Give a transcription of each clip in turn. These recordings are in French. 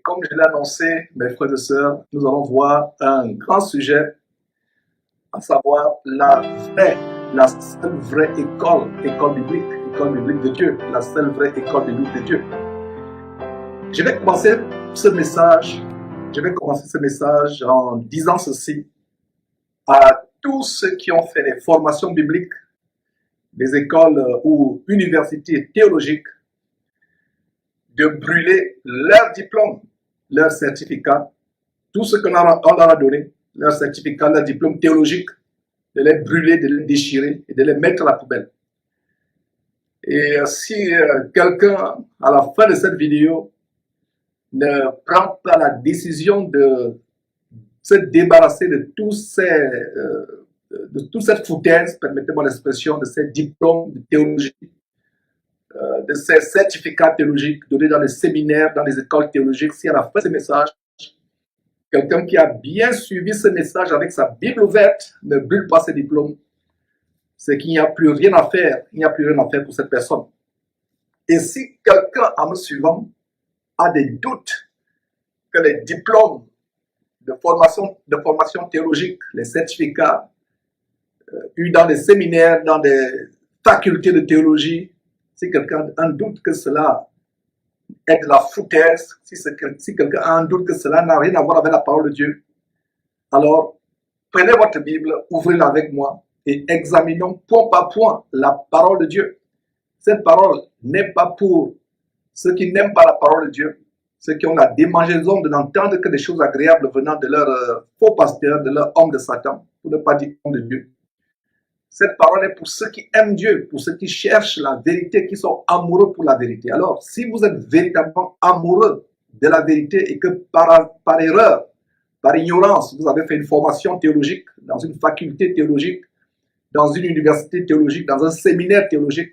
comme je l'ai annoncé, mes frères et sœurs, nous allons voir un grand sujet, à savoir la seule vraie école biblique de Dieu, la seule vraie école biblique de Dieu. Je vais commencer ce message en disant ceci à tous ceux qui ont fait des formations bibliques, des écoles ou universités théologiques, de brûler leur diplôme, leur certificat, tout ce qu'on leur a donné, leur certificat, leur diplôme théologique, de les brûler, de les déchirer et de les mettre à la poubelle. Et si quelqu'un, à la fin de cette vidéo, ne prend pas la décision de se débarrasser de toute cette foutaise, permettez-moi l'expression, de ces diplômes de théologie, de ces certificats théologiques donnés dans les séminaires, dans les écoles théologiques, si à la fin de ce message, quelqu'un qui a bien suivi ce message avec sa Bible ouverte ne brûle pas ses diplômes, c'est qu'il n'y a plus rien à faire, il n'y a plus rien à faire pour cette personne. Et si quelqu'un, en me suivant, a des doutes que les diplômes de formation théologique, les certificats eus dans les séminaires, dans des facultés de théologie, si quelqu'un a un doute que cela est de la foutaise, si quelqu'un a un doute que cela n'a rien à voir avec la parole de Dieu, alors prenez votre Bible, ouvrez-la avec moi et examinons point par point la parole de Dieu. Cette parole n'est pas pour ceux qui n'aiment pas la parole de Dieu, ceux qui ont la démangeaison de n'entendre que des choses agréables venant de leur faux pasteur, de leur homme de Satan, pour ne pas dire homme de Dieu. Cette parole est pour ceux qui aiment Dieu, pour ceux qui cherchent la vérité, qui sont amoureux pour la vérité. Alors, si vous êtes véritablement amoureux de la vérité et que par erreur, par ignorance, vous avez fait une formation théologique dans une faculté théologique, dans une université théologique, dans un séminaire théologique,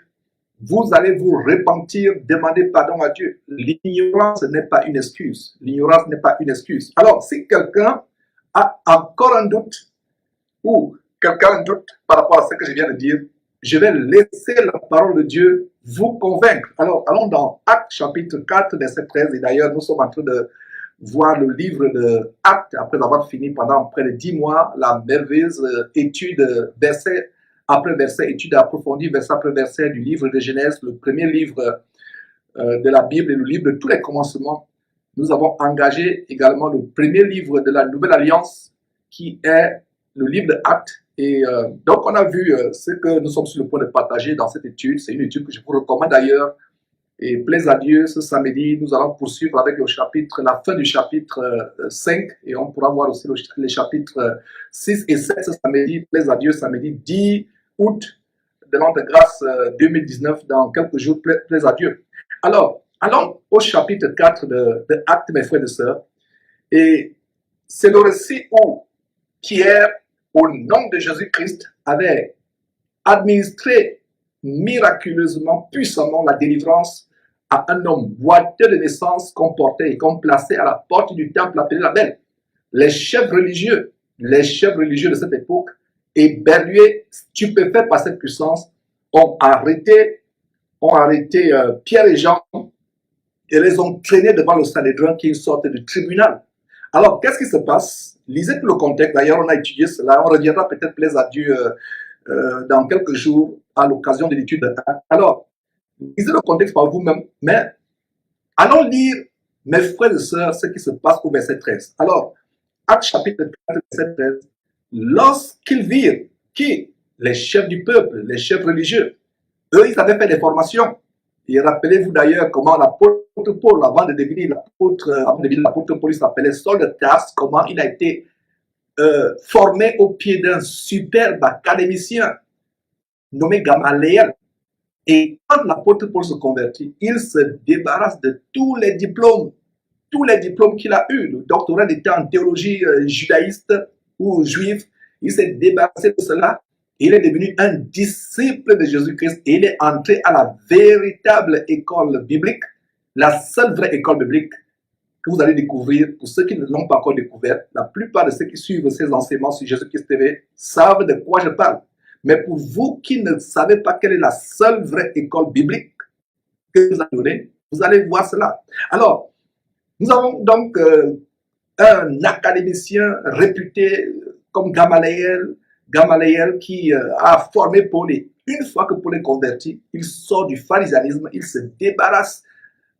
vous allez vous repentir, demander pardon à Dieu. L'ignorance n'est pas une excuse. L'ignorance n'est pas une excuse. Alors, si quelqu'un a encore un doute, ou quelqu'un a un doute par rapport à ce que je viens de dire, je vais laisser la parole de Dieu vous convaincre. Alors, allons dans Actes chapitre 4, verset 13. Et d'ailleurs, nous sommes en train de voir le livre de Actes, après avoir fini pendant près de 10 mois, la merveilleuse étude, verset après verset, étude approfondie, verset après verset du livre de Genèse, le premier livre de la Bible et le livre de tous les commencements. Nous avons engagé également le premier livre de la Nouvelle Alliance, qui est le livre de Actes. Et donc, on a vu ce que nous sommes sur le point de partager dans cette étude. C'est une étude que je vous recommande d'ailleurs. Et plaise à Dieu, ce samedi, nous allons poursuivre avec la fin du chapitre 5. Et on pourra voir aussi les chapitres 6 et 7 ce samedi. Plaise à Dieu, samedi 10 août de l'an de grâce 2019, dans quelques jours. Plaise à Dieu. Alors, allons au chapitre 4 de Actes, mes frères et sœurs. Et c'est le récit où Pierre, au nom de Jésus-Christ, avait administré miraculeusement, puissamment la délivrance à un homme boiteux de naissance qu'on portait et qu'on plaçait à la porte du temple appelé la Belle. Les chefs religieux de cette époque, éberlués, stupéfaits par cette puissance, ont arrêté Pierre et Jean et les ont traînés devant le Sanhédrin, qui est une sorte de tribunal. Alors, qu'est-ce qui se passe? Lisez tout le contexte. D'ailleurs, on a étudié cela. On reviendra peut-être, plaise à Dieu, dans quelques jours, à l'occasion de l'étude de Actes. Alors, lisez le contexte par vous-même, mais allons lire, mes frères et sœurs, ce qui se passe au verset 13. Alors, Actes chapitre 4, verset 13. Lorsqu'ils virent qui? Les chefs du peuple, les chefs religieux, eux, ils avaient fait des formations. Et rappelez-vous d'ailleurs comment l'apôtre Paul, avant de devenir l'apôtre Paul, il s'appelait Saul de Tarse, comment il a été formé au pied d'un superbe académicien nommé Gamaliel. Et quand l'apôtre Paul se convertit, il se débarrasse de tous les diplômes qu'il a eus. Le doctorat était en théologie judaïste ou juive. Il s'est débarrassé de cela. Il est devenu un disciple de Jésus-Christ et il est entré à la véritable école biblique, la seule vraie école biblique que vous allez découvrir. Pour ceux qui ne l'ont pas encore découvert, la plupart de ceux qui suivent ces enseignements sur Jésus-Christ TV savent de quoi je parle. Mais pour vous qui ne savez pas quelle est la seule vraie école biblique que vous a donnée, vous allez voir cela. Alors, Nous avons donc un académicien réputé comme Gamaliel qui a formé Paul. Et une fois que Paul est converti, il sort du pharisaïsme, il se débarrasse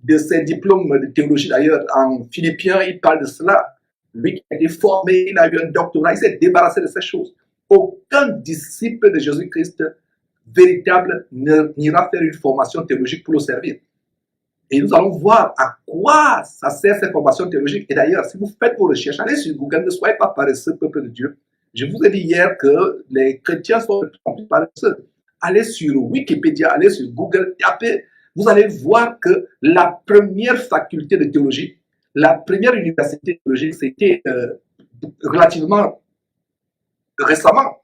de ses diplômes de théologie. D'ailleurs, en Philippiens, il parle de cela. Lui qui a été formé, il a eu un doctorat, il s'est débarrassé de ces choses. Aucun disciple de Jésus-Christ véritable n'ira faire une formation théologique pour le servir. Et nous allons voir à quoi ça sert cette formation théologique. Et d'ailleurs, si vous faites vos recherches, allez sur Google, ne soyez pas paresseux, peuple de Dieu. Je vous ai dit hier que les chrétiens sont de plus en plus paresseux. Allez sur Wikipédia, allez sur Google, tapez. Vous allez voir que la première faculté de théologie, la première université théologique, c'était relativement récemment.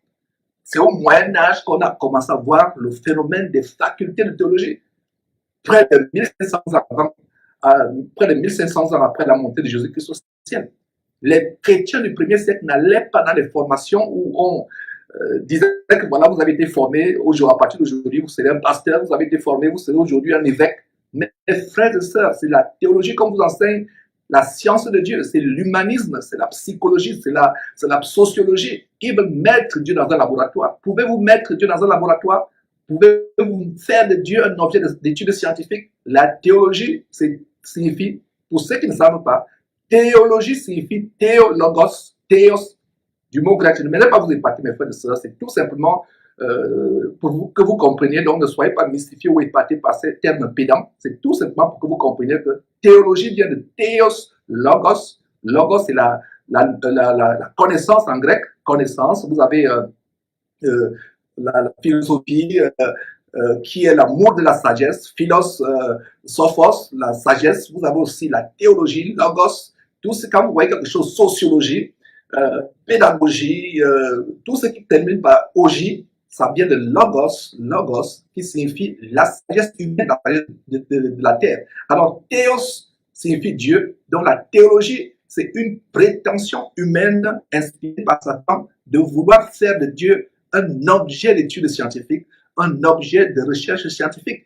C'est au Moyen-Âge qu'on a commencé à voir le phénomène des facultés de théologie. Près de 1500 ans après la montée de Jésus-Christ au ciel. Les chrétiens du premier siècle n'allaient pas dans les formations où on disait que voilà, vous avez été formé aujourd'hui, à partir d'aujourd'hui, vous serez un pasteur, vous avez été formé, vous serez aujourd'hui un évêque. Mais frères et sœurs, c'est la théologie qu'on vous enseigne, la science de Dieu, c'est l'humanisme, c'est la psychologie, c'est la sociologie. Ils veulent mettre Dieu dans un laboratoire. Pouvez-vous mettre Dieu dans un laboratoire? Pouvez-vous faire de Dieu un objet d'étude scientifique? La théologie signifie, pour ceux qui ne savent pas, théologie signifie théologos, théos, du mot grec. Je ne vais pas vous épater, mes frères et sœurs, c'est tout simplement pour vous, que vous compreniez, donc ne soyez pas mystifiés ou épatés par ces termes pédants. C'est tout simplement pour que vous compreniez que théologie vient de théos, logos. Logos, c'est la connaissance en grec, connaissance. Vous avez la philosophie qui est l'amour de la sagesse, philos, sophos, la sagesse. Vous avez aussi la théologie, logos, tout ce, quand vous voyez quelque chose, sociologie, pédagogie, tout ce qui termine par ogie, ça vient de logos, qui signifie la sagesse humaine, la sagesse de la terre. Alors, théos signifie Dieu, donc la théologie, c'est une prétention humaine inspirée par Satan de vouloir faire de Dieu un objet d'étude scientifique, un objet de recherche scientifique.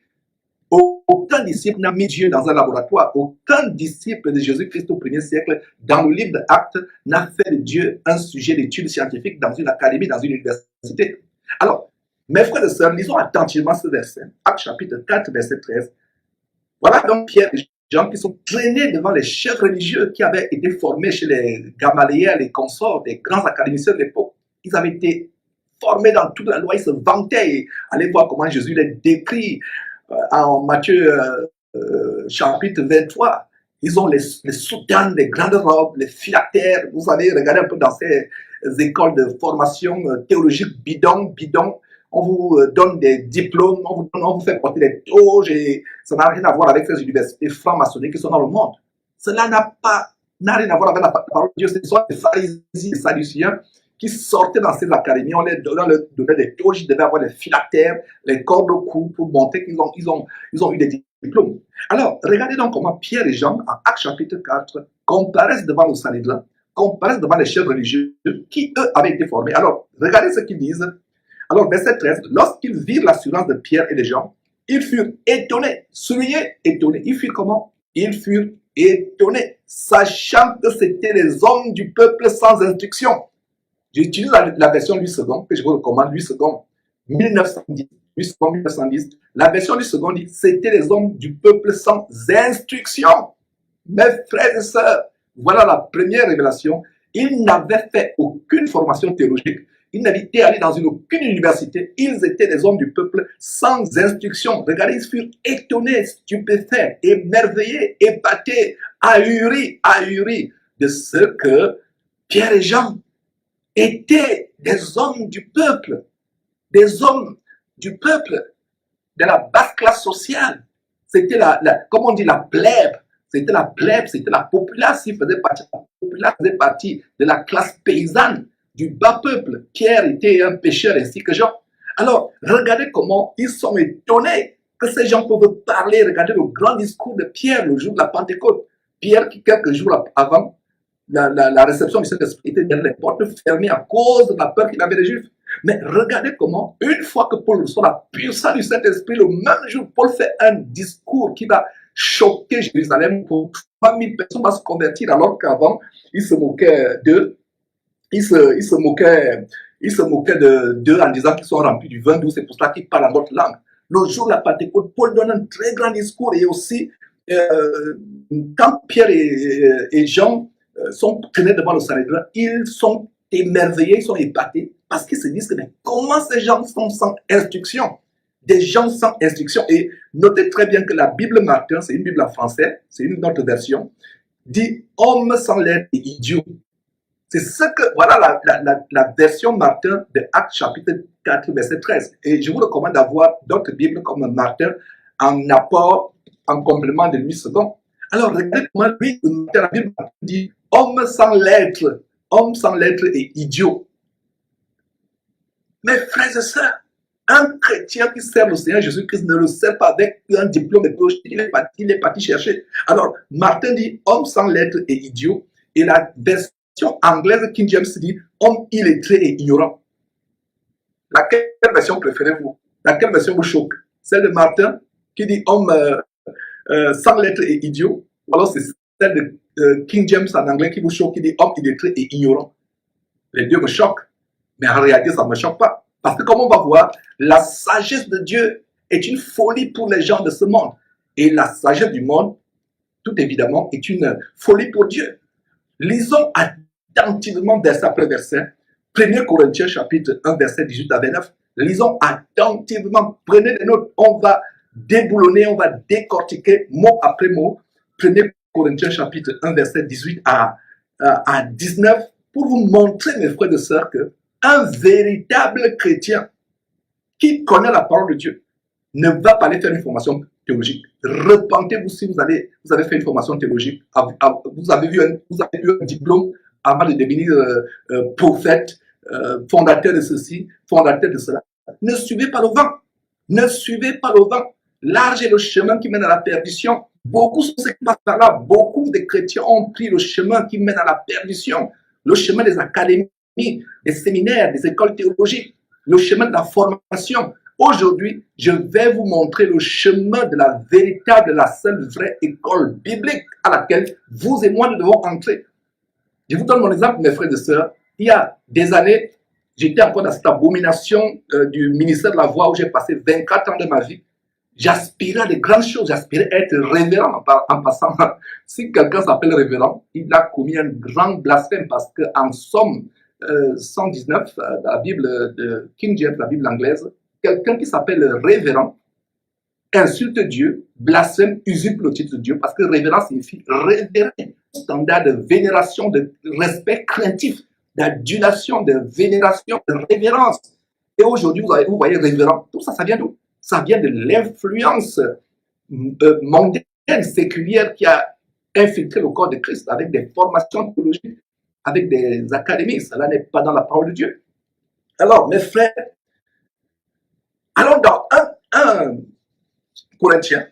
Aucun disciple n'a mis Dieu dans un laboratoire. Aucun disciple de Jésus-Christ au premier siècle, dans le livre d'Actes, n'a fait de Dieu un sujet d'étude scientifique dans une académie, dans une université. Alors, mes frères et sœurs, lisons attentivement ce verset. Actes chapitre 4, verset 13. Voilà donc Pierre et Jean qui sont traînés devant les chefs religieux qui avaient été formés chez les Gamaliel, les consorts, des grands académiciens de l'époque. Ils avaient été formés dans toute la loi, ils se vantaient. Et allez voir comment Jésus les décrit en Matthieu chapitre 23. Ils ont les soutanes, les grandes robes, les phylactères. Vous allez regarder un peu dans ces écoles de formation théologique bidon. On vous donne des diplômes, on vous fait porter des toges et ça n'a rien à voir avec ces universités franc-maçonniques qui sont dans le monde. Cela n'a rien à voir avec la parole de Dieu. Ce sont les pharisiens, les sadduciens qui sortaient dans ces académies, on leur donnait des toges, ils devaient avoir les phylactères, les cordes au cou pour montrer qu'ils ont eu des diplômes. Alors, regardez donc comment Pierre et Jean, en Actes chapitre 4, comparaissent devant le Sanhédrin, comparaissent devant les chefs religieux qui, eux, avaient été formés. Alors, regardez ce qu'ils disent. Alors, verset 13, lorsqu'ils virent l'assurance de Pierre et de Jean, ils furent étonnés, soulignés, étonnés. Ils furent comment? Ils furent étonnés, sachant que c'était les hommes du peuple sans instruction. J'utilise la version 8 secondes, que je vous recommande, 8 secondes, 1910. 8 secondes, 1910. La version 8 secondes dit, c'était les hommes du peuple sans instruction. Mes frères et sœurs, voilà la première révélation. Ils n'avaient fait aucune formation théologique. Ils n'avaient été allés dans aucune université. Ils étaient des hommes du peuple sans instruction. Regardez, ils furent étonnés, stupéfaits, émerveillés, épatés, ahuris de ce que Pierre et Jean étaient des hommes du peuple, de la basse classe sociale. C'était comme on dit, la plèbe. C'était la plèbe, c'était la populace qui faisait partie. La populace faisait partie de la classe paysanne, du bas peuple. Pierre était un pécheur ainsi que Jean. Alors, regardez comment ils sont étonnés que ces gens peuvent parler. Regardez le grand discours de Pierre le jour de la Pentecôte. Pierre qui, quelques jours avant, la réception du Saint-Esprit était derrière les portes fermées à cause de la peur qu'il avait des Juifs. Mais regardez comment, une fois que Paul reçoit la puissance du Saint-Esprit, le même jour, Paul fait un discours qui va choquer Jérusalem pour 000 personnes vont se convertir alors qu'avant, ils se moquaient d'eux. Ils se moquaient d'eux en disant qu'ils sont remplis du vin doux, c'est pour ça qu'ils parlent en d'autres langues. Le jour de la Pentecôte, Paul donne un très grand discours et aussi, quand Pierre et Jean sont tenus devant le Sanhédrin, ils sont émerveillés, ils sont épatés parce qu'ils se disent que mais comment ces gens sont sans instruction? Des gens sans instruction. Et notez très bien que la Bible Martin, c'est une Bible en français, c'est une autre version, dit homme sans lettres et idiot. C'est ce que, voilà la version Martin de Actes chapitre 4, verset 13. Et je vous recommande d'avoir d'autres Bibles comme Martin en apport, en complément de lui second. Alors, regardez comment lui, la Bible dit homme sans lettres et idiot. Mes frères et sœurs, un chrétien qui sert le Seigneur Jésus-Christ ne le sert pas avec un diplôme de théologie, il est parti chercher. Alors, Martin dit homme sans lettres et idiot, et la version anglaise King James dit homme illettré et ignorant. Laquelle version préférez-vous? Laquelle version vous choque? Celle de Martin qui dit homme sans lettres et idiot, ou alors c'est celle de King James en anglais qui vous choque, qui dit homme illettré et ignorant. Les deux me choquent, mais en réalité ça ne me choque pas. Parce que comme on va voir, la sagesse de Dieu est une folie pour les gens de ce monde. Et la sagesse du monde, tout évidemment, est une folie pour Dieu. Lisons attentivement verset après verset. 1 Corinthiens chapitre 1 verset 18 à 29. Lisons attentivement, prenez des notes. On va déboulonner, on va décortiquer mot après mot. 1 Corinthiens chapitre 1 verset 18 à 19 pour vous montrer, mes frères et sœurs, que un véritable chrétien qui connaît la parole de Dieu ne va pas aller faire une formation théologique. Repentez-vous si vous avez fait une formation théologique. Vous avez eu un diplôme avant de devenir prophète, fondateur de ceci, fondateur de cela. Ne suivez pas le vent. Ne suivez pas le vent. Large est le chemin qui mène à la perdition. Beaucoup sont ceux qui passent par là. Beaucoup de chrétiens ont pris le chemin qui mène à la perdition. Le chemin des académies, des séminaires, des écoles théologiques. Le chemin de la formation. Aujourd'hui, je vais vous montrer le chemin de la véritable, la seule vraie école biblique à laquelle vous et moi nous devons entrer. Je vous donne mon exemple, mes frères et sœurs. Il y a des années, j'étais encore dans cette abomination du ministère de la Voix où j'ai passé 24 ans de ma vie. J'aspirais à de grandes choses, j'aspirais à être révérend en passant. Si quelqu'un s'appelle révérend, il a commis un grand blasphème parce qu'en Somme 119, la Bible de King James, la Bible anglaise, quelqu'un qui s'appelle révérend insulte Dieu, blasphème, usurpe le titre de Dieu parce que révérend signifie révérer. Standard de vénération, de respect craintif, d'adulation, de vénération, de révérence. Et aujourd'hui, vous voyez révérend. Tout ça, ça vient d'où? Ça vient de l'influence mondaine, séculière qui a infiltré le corps de Christ avec des formations théologiques, avec des académies. Cela n'est pas dans la parole de Dieu. Alors, mes frères, allons dans 1 Corinthiens.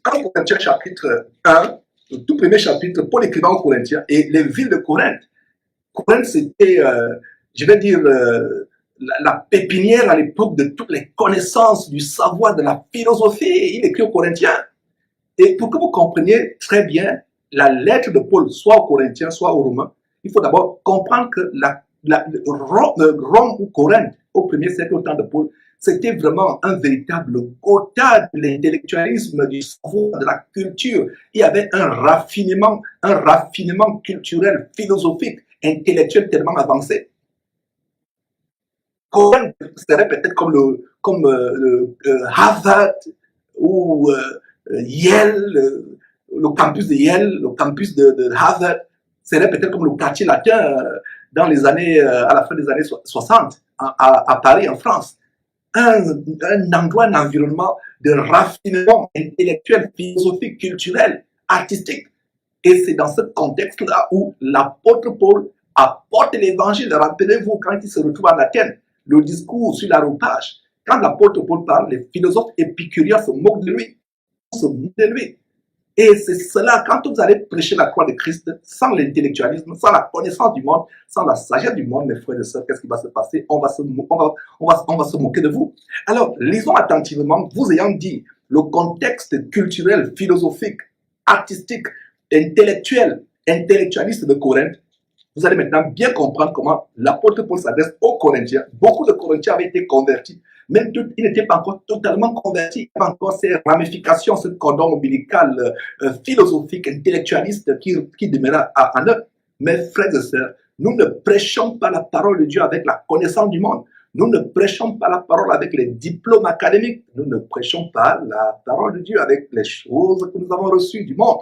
1 Corinthiens chapitre 1, le tout premier chapitre, Paul écrivant aux Corinthiens, et les villes de Corinthe. Corinthe, c'était, je vais dire, la pépinière à l'époque de toutes les connaissances, du savoir, de la philosophie. Il écrit aux Corinthiens. Et pour que vous compreniez très bien la lettre de Paul, soit aux Corinthiens, soit aux Romains, il faut d'abord comprendre que Rome ou Corinthe, au premier siècle, au temps de Paul, c'était vraiment un véritable quota de l'intellectualisme, du savoir, de la culture. Il y avait un raffinement culturel, philosophique, intellectuel tellement avancé. Corinthe serait peut-être comme Harvard ou Yale, le campus de Yale, le campus de Harvard, serait peut-être comme le quartier latin dans les années, à la fin des années 60, à Paris, en France. Un endroit, un environnement de raffinement intellectuel, philosophique, culturel, artistique. Et c'est dans ce contexte-là où l'apôtre Paul apporte l'évangile. Rappelez-vous, quand il se retrouve en Athènes, le discours sur l'arropage, quand l'apôtre Paul parle, les philosophes épicuriens se moquent de lui. Et c'est cela, quand vous allez prêcher la croix de Christ, sans l'intellectualisme, sans la connaissance du monde, sans la sagesse du monde, mes frères et sœurs, qu'est-ce qui va se passer? On va se moquer de vous. Alors, lisons attentivement, vous ayant dit le contexte culturel, philosophique, artistique, intellectuel, intellectualiste de Corinthe, vous allez maintenant bien comprendre comment l'apôtre Paul s'adresse aux Corinthiens. Beaucoup de Corinthiens avaient été convertis. Même ils n'étaient pas encore totalement convertis. Il y avait encore ces ramifications, ce cordon ombilical philosophique, intellectualiste qui demeura en eux. Mes frères et sœurs, nous ne prêchons pas la parole de Dieu avec la connaissance du monde. Nous ne prêchons pas la parole avec les diplômes académiques. Nous ne prêchons pas la parole de Dieu avec les choses que nous avons reçues du monde.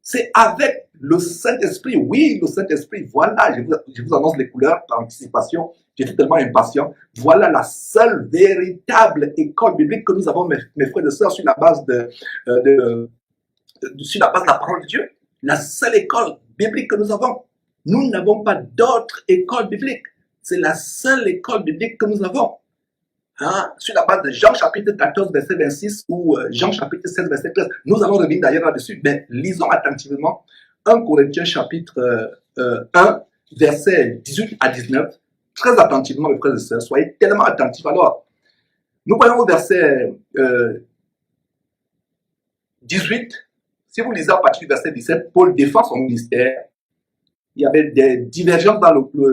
C'est avec le Saint-Esprit. Oui, le Saint-Esprit. Voilà, je vous annonce les couleurs par anticipation. J'étais tellement impatient. Voilà la seule véritable école biblique que nous avons, mes frères et sœurs, sur la base sur la base de la parole de Dieu. La seule école biblique que nous avons. Nous n'avons pas d'autre école biblique. C'est la seule école biblique que nous avons. Hein, sur la base de Jean chapitre 14, verset 26 ou Jean chapitre 16, verset 13. Nous allons revenir d'ailleurs là-dessus, mais lisons attentivement 1 Corinthiens chapitre 1, verset 18 à 19. Très attentivement, mes frères et sœurs, soyez tellement attentifs. Alors, nous voyons au verset 18, si vous lisez à partir du verset 17, Paul défend son ministère. Il y avait des divergences dans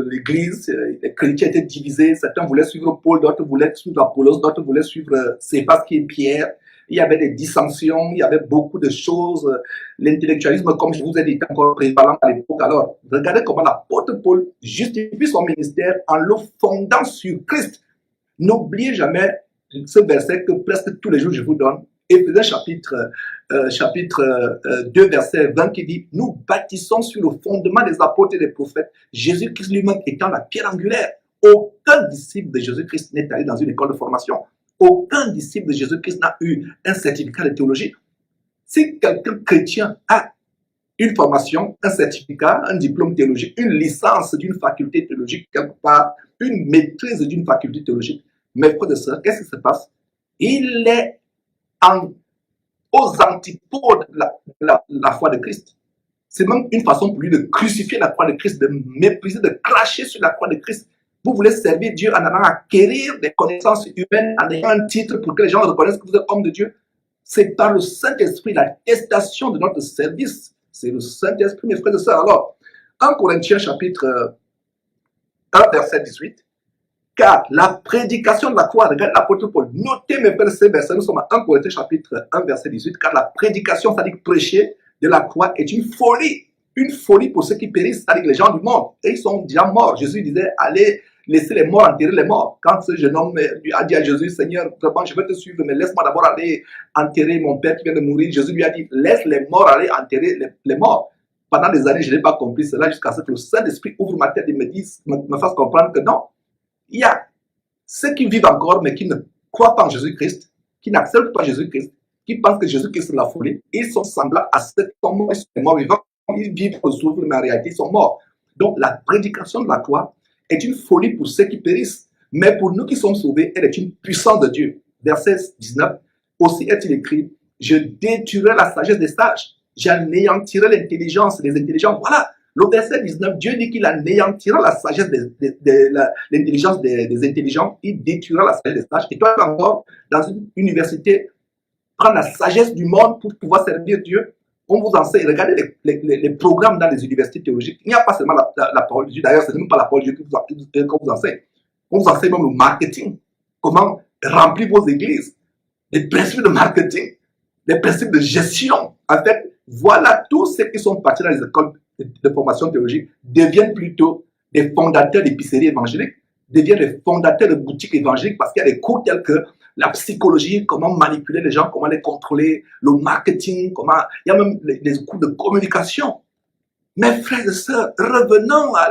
l'église, les chrétiens étaient divisés, certains voulaient suivre Paul, d'autres voulaient suivre Apollos, d'autres voulaient suivre Céphas qui est Pierre. Il y avait des dissensions, il y avait beaucoup de choses. L'intellectualisme, comme je vous ai dit, était encore prévalent à l'époque. Alors, regardez comment l'apôtre Paul justifie son ministère en le fondant sur Christ. N'oubliez jamais ce verset que presque tous les jours je vous donne. Éphésiens chapitre 2, verset 20 qui dit « Nous bâtissons sur le fondement des apôtres et des prophètes, Jésus-Christ lui-même étant la pierre angulaire. Aucun disciple de Jésus-Christ n'est allé dans une école de formation. Aucun disciple de Jésus-Christ n'a eu un certificat de théologie. Si quelqu'un chrétien a une formation, un certificat, un diplôme théologique, une licence d'une faculté théologique, quelque part, une maîtrise d'une faculté théologique, mes frères et sœurs, qu'est-ce qui se passe? Il est aux antipodes de la foi de Christ. C'est même une façon pour lui de crucifier la croix de Christ, de mépriser, de cracher sur la croix de Christ. Vous voulez servir Dieu en allant acquérir des connaissances humaines, en ayant un titre pour que les gens reconnaissent que vous êtes homme de Dieu. C'est par le Saint-Esprit, l'attestation de notre service. C'est le Saint-Esprit, mes frères et sœurs. Alors, 1 Corinthiens chapitre 1, verset 18. Car la prédication de la croix, regardez l'apôtre Paul, notez mes frères ces versets, nous sommes à 1 Corinthiens chapitre 1, verset 18, car la prédication, c'est-à-dire prêcher de la croix, est une folie pour ceux qui périssent, c'est-à-dire les gens du monde, et ils sont déjà morts. Jésus disait, allez laisser les morts enterrer les morts. Quand ce jeune homme a dit à Jésus, Seigneur, vraiment, je vais te suivre, mais laisse-moi d'abord aller enterrer mon père qui vient de mourir. Jésus lui a dit, laisse les morts aller enterrer les morts. Pendant des années, je n'ai pas compris cela jusqu'à ce que le Saint-Esprit ouvre ma tête et me fasse comprendre que non. Il y a ceux qui vivent encore, mais qui ne croient pas en Jésus-Christ, qui n'acceptent pas Jésus-Christ, qui pensent que Jésus-Christ est la folie. Ils sont semblables à ceux qui sont morts, ils sont morts vivants. Ils vivent au souffle, mais en réalité, ils sont morts. Donc, la prédication de la croix est une folie pour ceux qui périssent. Mais pour nous qui sommes sauvés, elle est une puissance de Dieu. Verset 19, aussi est-il écrit, je détruirai la sagesse des sages, j'anéantirai l'intelligence des intelligents. Voilà. Le verset 19, Dieu dit qu'il anéantira la sagesse l'intelligence des intelligents, il détruira la sagesse des sages. Et toi, encore, dans une université, prendre la sagesse du monde pour pouvoir servir Dieu. On vous enseigne, regardez les programmes dans les universités théologiques. Il n'y a pas seulement la parole de Dieu, d'ailleurs, ce n'est même pas la parole de Dieu qu'on vous enseigne. On vous enseigne même le marketing, comment remplir vos églises, les principes de marketing, les principes de gestion. En fait, voilà tous ceux qui sont partis dans les écoles de formation théologique deviennent plutôt des fondateurs d'épiceries évangéliques, deviennent des fondateurs de boutiques évangéliques parce qu'il y a des cours tels que la psychologie, comment manipuler les gens, comment les contrôler, le marketing, il y a même les cours de communication. Mes frères et sœurs, revenons à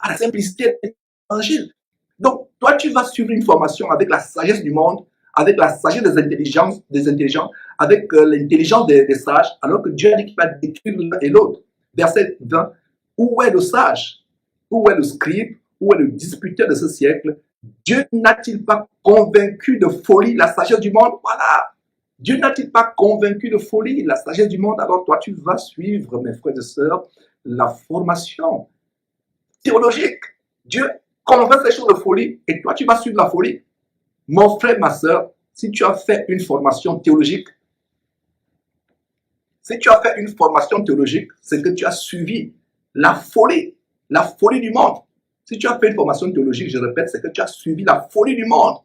la simplicité de l'évangile. Donc, toi, tu vas suivre une formation avec la sagesse du monde, avec la sagesse des intelligents, avec l'intelligence des sages, alors que Dieu a dit qu'il va détruire l'un et l'autre. Verset 20, où est le sage? Où est le scribe? Où est le disputeur de ce siècle? Dieu n'a-t-il pas convaincu de folie la sagesse du monde? Voilà. Dieu n'a-t-il pas convaincu de folie la sagesse du monde? Alors toi, tu vas suivre, mes frères et sœurs, la formation théologique. Dieu convainc ces choses de folie et toi, tu vas suivre la folie. Mon frère, ma sœur, si tu as fait une formation théologique, c'est que tu as suivi la folie du monde. Si tu as fait une formation théologique, je répète, c'est que tu as suivi la folie du monde.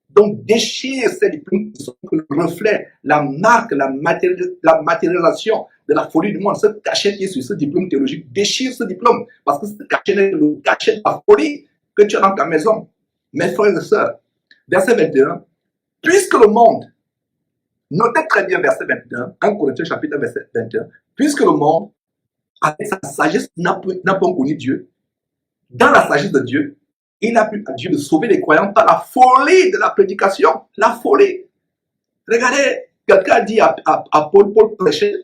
Donc, déchire ces diplômes qui sont le reflet, la marque, la matérialisation de la folie du monde. Ce cachet qui est sur ce diplôme théologique, déchire ce diplôme. Parce que ce cachet est le cachet de la folie que tu as dans ta maison. Mes frères et sœurs, verset 21, puisque le monde, notez très bien verset 21, 1 Corinthiens chapitre 1, verset 21, puisque le monde, avec sa sagesse, n'a pas connu Dieu, dans la sagesse de Dieu, il a pu à Dieu de sauver les croyants par la folie de la prédication. La folie. Regardez, quelqu'un dit à Paul prêchait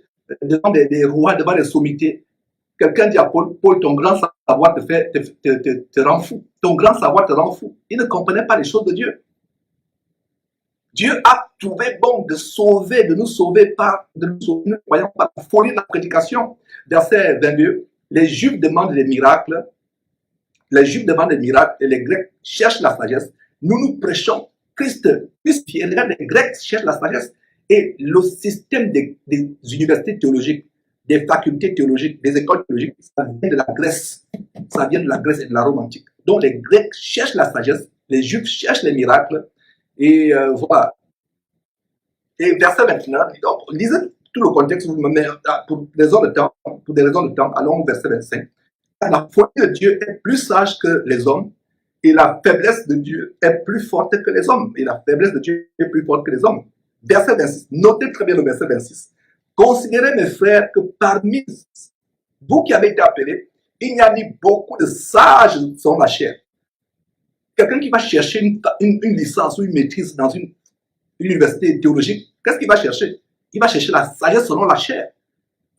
devant des rois, devant des sommités. Quelqu'un dit à Paul, ton grand savoir te rend fou. Ton grand savoir te rend fou. Il ne comprenait pas les choses de Dieu. Dieu a trouvé bon de nous sauver nous croyants par la folie de la prédication. Verset 22, les Juifs demandent des miracles. Les Juifs demandent des miracles et les Grecs cherchent la sagesse. Nous prêchons Christ crucifié. Les Grecs cherchent la sagesse. Et le système des universités théologiques, des facultés théologiques, des écoles théologiques, ça vient de la Grèce. Ça vient de la Grèce et de la Rome antique. Donc les Grecs cherchent la sagesse, les Juifs cherchent les miracles. Et voilà. Et verset 29, donc, lisez tout le contexte, pour des raisons de temps, allons au verset 25. La folie de Dieu est plus sage que les hommes et la faiblesse de Dieu est plus forte que les hommes. Et la faiblesse de Dieu est plus forte que les hommes. Verset 26. Notez très bien le verset 26. Considérez, mes frères, que parmi vous qui avez été appelés, il n'y a ni beaucoup de sages selon la chair. Quelqu'un qui va chercher une licence ou une maîtrise dans une université théologique, qu'est-ce qu'il va chercher? Il va chercher la sagesse selon la chair.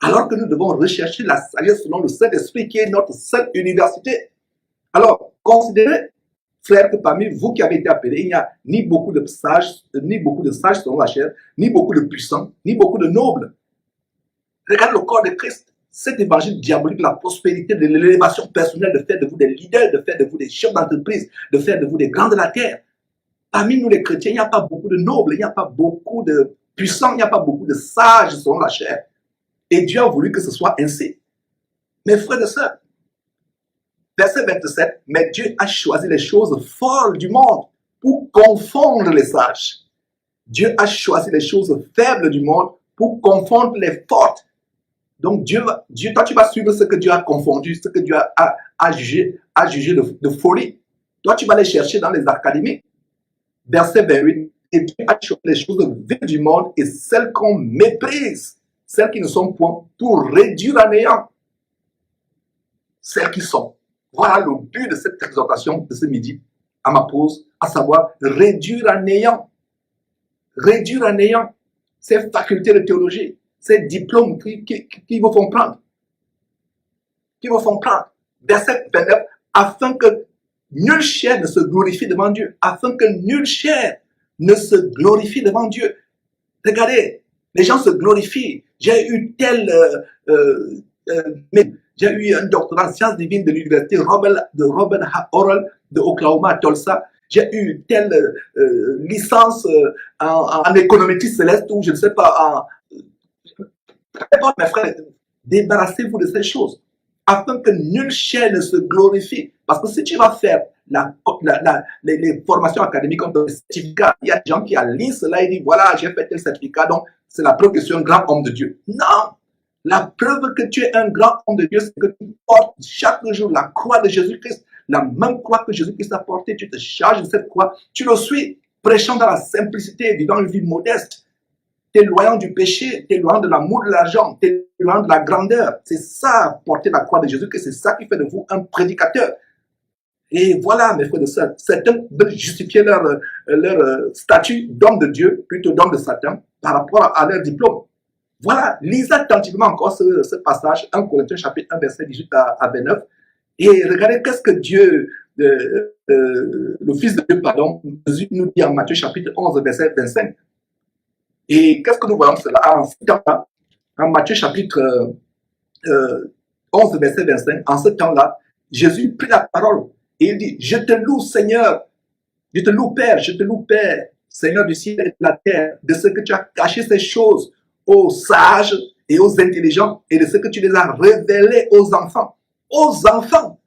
Alors que nous devons rechercher la sagesse selon le Saint-Esprit qui est notre seule université. Alors, considérez, frères, que parmi vous qui avez été appelés, il n'y a ni beaucoup de sages selon la chair, ni beaucoup de puissants, ni beaucoup de nobles. Regardez le corps de Christ. Cet évangile diabolique, la prospérité, de l'élévation personnelle, de faire de vous des leaders, de faire de vous des chefs d'entreprise, de faire de vous des grands de la terre. Parmi nous les chrétiens, il n'y a pas beaucoup de nobles, il n'y a pas beaucoup de puissants, il n'y a pas beaucoup de sages selon la chair. Et Dieu a voulu que ce soit ainsi. Mes frères et sœurs, verset 27, mais Dieu a choisi les choses folles du monde pour confondre les sages. Dieu a choisi les choses faibles du monde pour confondre les fortes. Donc toi tu vas suivre ce que Dieu a confondu, ce que Dieu a jugé de folie. Toi tu vas les chercher dans les académies. Verset 28, et Dieu a choisi les choses viles du monde et celles qu'on méprise, celles qui ne sont point, pour réduire à néant celles qui sont. Voilà le but de cette exhortation de ce midi, à ma pause, à savoir réduire à néant ces facultés de théologie, ces diplômes qui vous font prendre. Verset 29, afin que nulle chair ne se glorifie devant Dieu. Regardez, les gens se glorifient. J'ai eu un doctorat en sciences divines de l'université Robert Oral de Oklahoma, Tulsa. J'ai eu telle licence en économétrie céleste ou je ne sais pas. N'importe, mes frères, débarrassez-vous de ces choses afin que nulle chair ne se glorifie. Parce que si tu vas faire les formations académiques comme le certificat, il y a des gens qui alignent cela et disent voilà, j'ai fait tel certificat, donc c'est la preuve que je suis un grand homme de Dieu. Non! La preuve que tu es un grand homme de Dieu, c'est que tu portes chaque jour la croix de Jésus-Christ, la même croix que Jésus-Christ a portée. Tu te charges de cette croix, tu le suis, prêchant dans la simplicité, vivant une vie modeste, t'éloignant du péché, t'éloignant de l'amour de l'argent, t'éloignant de la grandeur. C'est ça, porter la croix de Jésus-Christ, c'est ça qui fait de vous un prédicateur. Et voilà, mes frères et sœurs, certains veulent justifier leur statut d'homme de Dieu, plutôt d'homme de Satan, par rapport à leur diplôme. Voilà, lisez attentivement encore ce passage, 1 Corinthiens chapitre 1, verset 18 à 29, et regardez qu'est-ce que Dieu, le Fils de Dieu, pardon, nous dit en Matthieu chapitre 11, verset 25. Et qu'est-ce que nous voyons cela en Matthieu chapitre 11, verset 25, en ce temps-là, Jésus prit la parole et il dit, je te loue Seigneur, je te loue Père, Seigneur du ciel et de la terre, de ce que tu as caché ces choses aux sages et aux intelligents et de ce que tu les as révélés aux enfants. Aux enfants.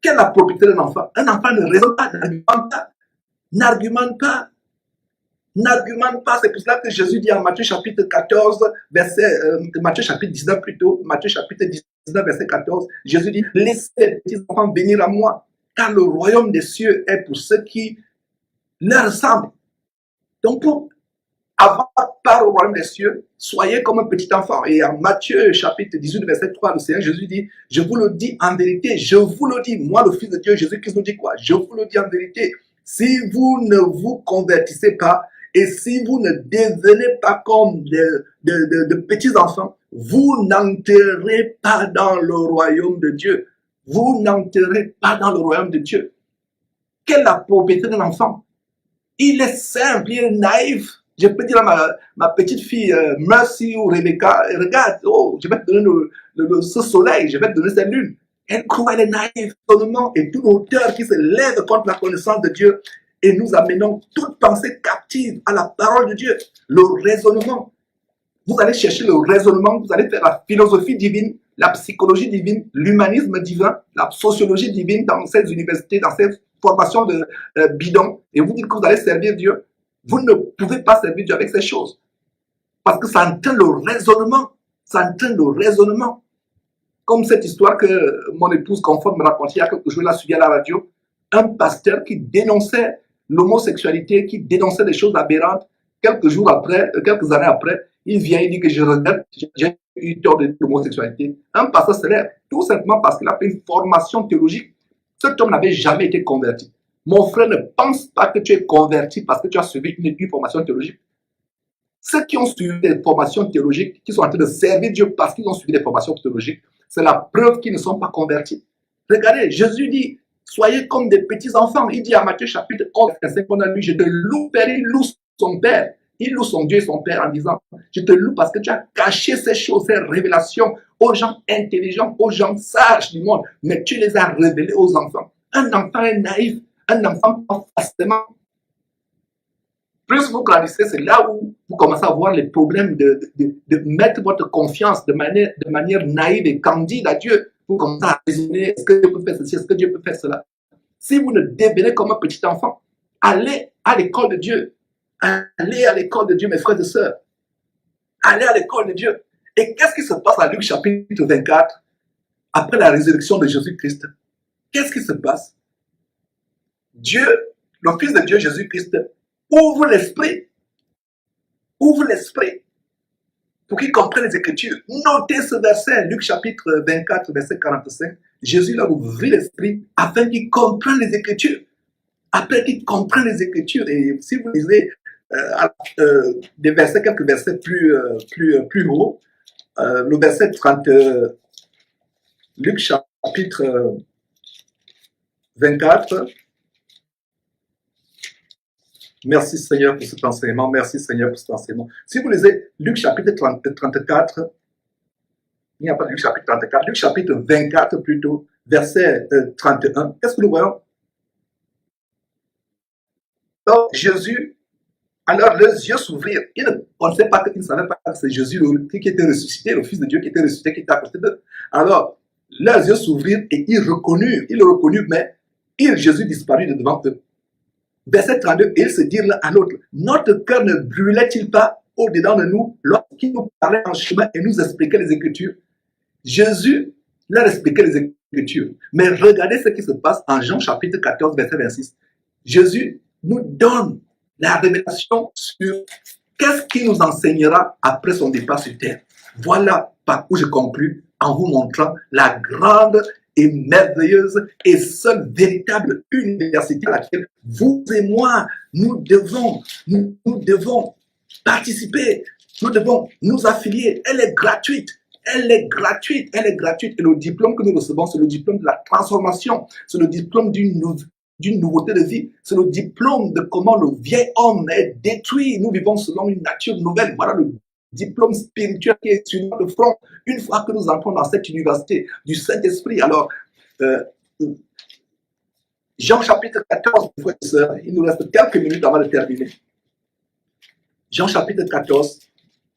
Quelle est la propriété d'un enfant? Un enfant ne raisonne pas, n'argumente pas, n'argumente pas, n'argumente pas. C'est pour cela que Jésus dit en Matthieu chapitre 14, Matthieu chapitre 19 plutôt, Matthieu chapitre 19, verset 14, Jésus dit, laissez les petits enfants venir à moi, car le royaume des cieux est pour ceux qui leur ressemblent. Donc, pour avoir part au royaume des cieux, soyez comme un petit enfant. Et en Matthieu chapitre 18, verset 3, le Seigneur Jésus dit, je vous le dis en vérité, je vous le dis, moi le Fils de Dieu, Jésus-Christ nous dit quoi? Je vous le dis en vérité, si vous ne vous convertissez pas et si vous ne devenez pas comme de petits enfants, vous n'entrerez pas dans le royaume de Dieu. Vous n'entrerez pas dans le royaume de Dieu. Quelle est la propriété d'un enfant? Il est simple, il est naïf. Je peux dire à ma petite fille Mercy ou Rebecca, regarde, oh, je vais te donner ce soleil, je vais te donner cette lune. Elle croit, elle est naïve, seulement, et toute hauteur qui se lève contre la connaissance de Dieu. Et nous amenons toute pensée captive à la parole de Dieu. Le raisonnement. Vous allez chercher le raisonnement, vous allez faire la philosophie divine, la psychologie divine, l'humanisme divin, la sociologie divine dans ces universités, dans ces formations de bidon. Et vous dites que vous allez servir Dieu. Vous ne pouvez pas servir Dieu avec ces choses. Parce que ça entraîne le raisonnement. Ça entraîne le raisonnement. Comme cette histoire que mon épouse Confort me racontait il y a quelques jours, elle a suivi à la radio. Un pasteur qui dénonçait l'homosexualité, qui dénonçait des choses aberrantes. Quelques jours après, quelques années après, il vient et dit que je regrette, j'ai eu tort de l'homosexualité. Un pasteur se lève, tout simplement parce qu'il a fait une formation théologique. Cet homme n'avait jamais été converti. Mon frère, ne pense pas que tu es converti parce que tu as suivi une formation théologique. Ceux qui ont suivi des formations théologiques, qui sont en train de servir Dieu parce qu'ils ont suivi des formations théologiques, c'est la preuve qu'ils ne sont pas convertis. Regardez, Jésus dit, soyez comme des petits enfants. Il dit à Matthieu chapitre 11, verset 5, je te loue, Père, il loue son Père. Il loue son Dieu et son Père en disant, je te loue parce que tu as caché ces choses, ces révélations aux gens intelligents, aux gens sages du monde, mais tu les as révélées aux enfants. Un enfant est naïf, un enfant prend facilement. Plus vous grandissez, c'est là où vous commencez à voir les problèmes de mettre votre confiance de manière naïve et candide à Dieu. Vous commencez à raisonner, est-ce que Dieu peut faire ceci, est-ce que Dieu peut faire cela? Si vous ne devenez comme un petit enfant, allez à l'école de Dieu. Allez à l'école de Dieu, mes frères et sœurs. Allez à l'école de Dieu. Et qu'est-ce qui se passe à Luc chapitre 24, après la résurrection de Jésus-Christ? Qu'est-ce qui se passe? Dieu, le Fils de Dieu, Jésus-Christ, ouvre l'esprit pour qu'ils comprennent les Écritures. Notez ce verset, Luc chapitre 24, verset 45. Jésus leur ouvrit l'esprit afin qu'ils comprennent les Écritures. Après qu'ils comprennent les Écritures, et si vous lisez des versets, quelques versets plus haut, le verset 30, Luc chapitre 24. Merci Seigneur pour cet enseignement. Merci Seigneur pour cet enseignement. Si vous lisez Luc chapitre 34, il n'y a pas de Luc chapitre 34, Luc chapitre 24 plutôt, verset 31. Qu'est-ce que nous voyons? Donc Jésus, alors leurs yeux s'ouvrirent. Ils ne pensaient pas qu'ils ne savaient pas que c'est Jésus qui était ressuscité, le Fils de Dieu qui était ressuscité, qui était à côté d'eux. Alors, leurs yeux s'ouvrirent et ils le reconnurent, mais Jésus disparut de devant eux. Verset 32, ils se dirent l'un à l'autre, notre cœur ne brûlait-il pas au-dedans de nous lorsqu'il nous parlait en chemin et nous expliquait les Écritures? Jésus leur expliquait les Écritures. Mais regardez ce qui se passe en Jean chapitre 14, verset 26. Jésus nous donne la révélation sur qu'est-ce qu'il nous enseignera après son départ sur terre. Voilà par où je conclus en vous montrant la grande et merveilleuse et seule véritable université à laquelle vous et moi, nous devons participer, nous devons nous affilier. Elle est gratuite. Elle est gratuite. Et le diplôme que nous recevons, c'est le diplôme de la transformation. C'est le diplôme d'une nouveauté de vie. C'est le diplôme de comment le vieil homme est détruit. Nous vivons selon une nature nouvelle. Voilà le diplôme spirituel qui est sur notre front. Une fois que nous entrons dans cette université du Saint-Esprit, alors Jean chapitre 14, frères et sœurs, il nous reste quelques minutes avant de terminer. Jean chapitre 14,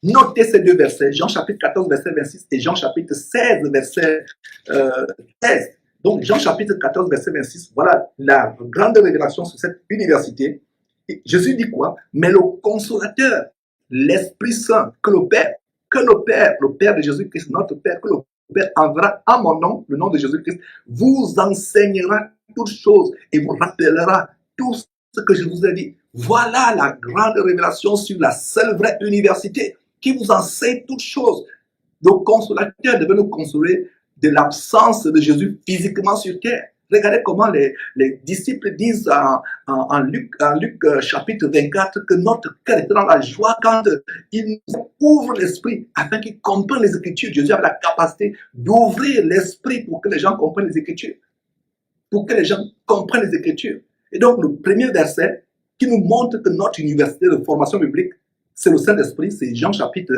notez ces deux versets, Jean chapitre 14, verset 26 et Jean chapitre 16, verset 13. Donc, Jean chapitre 14, verset 26, voilà la grande révélation sur cette université. Et Jésus dit quoi? Mais le consolateur, l'Esprit Saint, que le Père de Jésus-Christ, notre Père, que le Père enverra à mon nom, le nom de Jésus-Christ, vous enseignera toutes choses et vous rappellera tout ce que je vous ai dit. Voilà la grande révélation sur la seule vraie université qui vous enseigne toutes choses. Le consolateur devait nous consoler de l'absence de Jésus physiquement sur terre. Regardez comment les disciples disent en Luc chapitre 24 que notre cœur est dans la joie quand il nous ouvre l'esprit afin qu'ils comprennent les Écritures. Jésus avait la capacité d'ouvrir l'esprit pour que les gens comprennent les Écritures. Pour que les gens comprennent les Écritures. Et donc le premier verset qui nous montre que notre université de formation biblique, c'est le Saint-Esprit, c'est Jean chapitre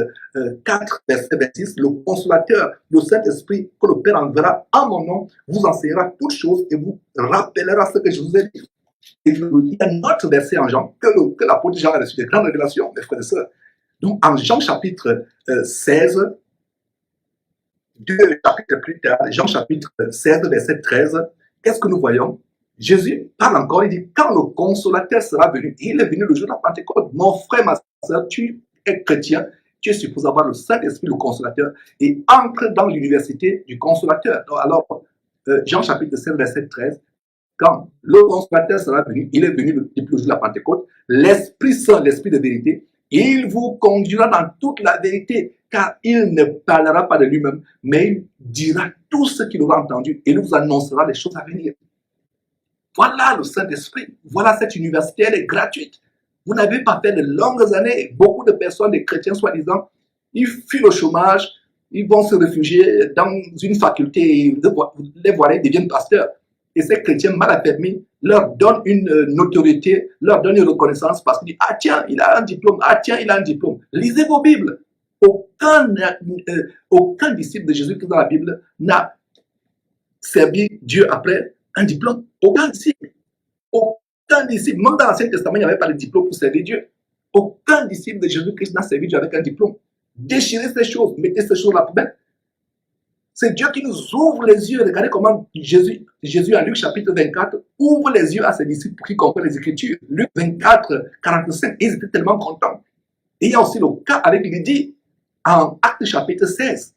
4, verset 26. Le consolateur, le Saint-Esprit, que le Père enverra à mon nom, vous enseignera toutes choses et vous rappellera ce que je vous ai dit. Et il y a un autre verset en Jean, que l'apôtre Jean a reçu de grandes révélations, mes frères et sœurs. Donc en Jean chapitre 16, deux chapitres plus tard, Jean chapitre 16, verset 13, qu'est-ce que nous voyons? Jésus parle encore, il dit, quand le consolateur sera venu, il est venu le jour de la Pentecôte, mon frère, ma soeur, tu es chrétien, tu es supposé avoir le Saint-Esprit, le consolateur, et entre dans l'université du consolateur. Donc, alors, Jean chapitre 7, verset 13, quand le consolateur sera venu, il est venu depuis le jour de la Pentecôte, l'Esprit Saint, l'Esprit de vérité, il vous conduira dans toute la vérité, car il ne parlera pas de lui-même, mais il dira tout ce qu'il aura entendu, et il vous annoncera les choses à venir. Voilà le Saint-Esprit. Voilà cette université, elle est gratuite. Vous n'avez pas fait de longues années. Beaucoup de personnes, des chrétiens soi-disant, ils fuient le chômage, ils vont se réfugier dans une faculté, et les voilà, ils deviennent pasteurs. Et ces chrétiens mal affermis leur donnent une notoriété, leur donnent une reconnaissance parce qu'ils disent, ah tiens, il a un diplôme, ah tiens, il a un diplôme. Lisez vos Bibles. Aucun disciple de Jésus-Christ dans la Bible n'a servi Dieu après un diplôme. Aucun disciple. Aucun disciple. Même dans l'Ancien Testament, il n'y avait pas de diplôme pour servir Dieu. Aucun disciple de Jésus-Christ n'a servi Dieu avec un diplôme. Déchirez ces choses, mettez ces choses à la poubelle. C'est Dieu qui nous ouvre les yeux. Regardez comment Jésus en Luc chapitre 24 ouvre les yeux à ses disciples pour qu'ils comprennent les Écritures. Luc 24, 45, ils étaient tellement contents. Et il y a aussi le cas avec Lydie en Actes chapitre 16.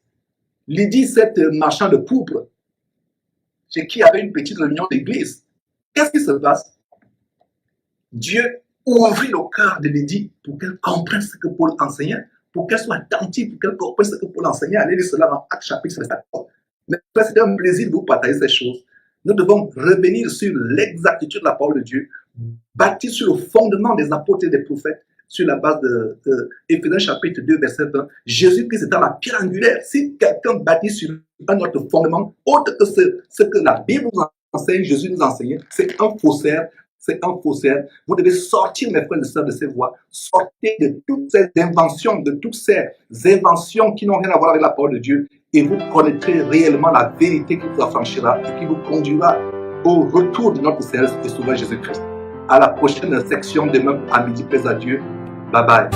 Lydie, cette marchande de pourpre, chez qui avait une petite réunion d'église. Qu'est-ce qui se passe? Dieu ouvrit le cœur de Lydie pour qu'elle comprenne ce que Paul enseignait, pour qu'elle soit attentive, pour qu'elle comprenne ce que Paul enseignait. Allez lire cela dans Actes chapitre 14. Mais c'est un plaisir de vous partager ces choses. Nous devons revenir sur l'exactitude de la parole de Dieu, bâtie sur le fondement des apôtres et des prophètes, sur la base de Éphésiens chapitre 2, verset 20. Jésus-Christ étant la pierre angulaire. Si quelqu'un bâtit sur un autre fondement, autre que ce que la Bible nous enseigne, Jésus nous enseigne, c'est un faussaire. C'est un faussaire. Vous devez sortir, mes frères et sœurs, de ces voies. Sortez de toutes ces inventions, de toutes ces inventions qui n'ont rien à voir avec la parole de Dieu. Et vous connaîtrez réellement la vérité qui vous affranchira et qui vous conduira au retour de notre Seigneur et Sauveur Jésus-Christ. À la prochaine section demain à midi, plaise à Dieu. Bye bye.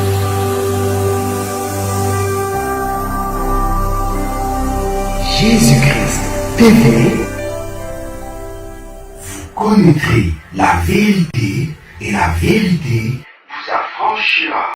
Jésus-Christ TV, vous connaîtrez la vérité et la vérité vous affranchira.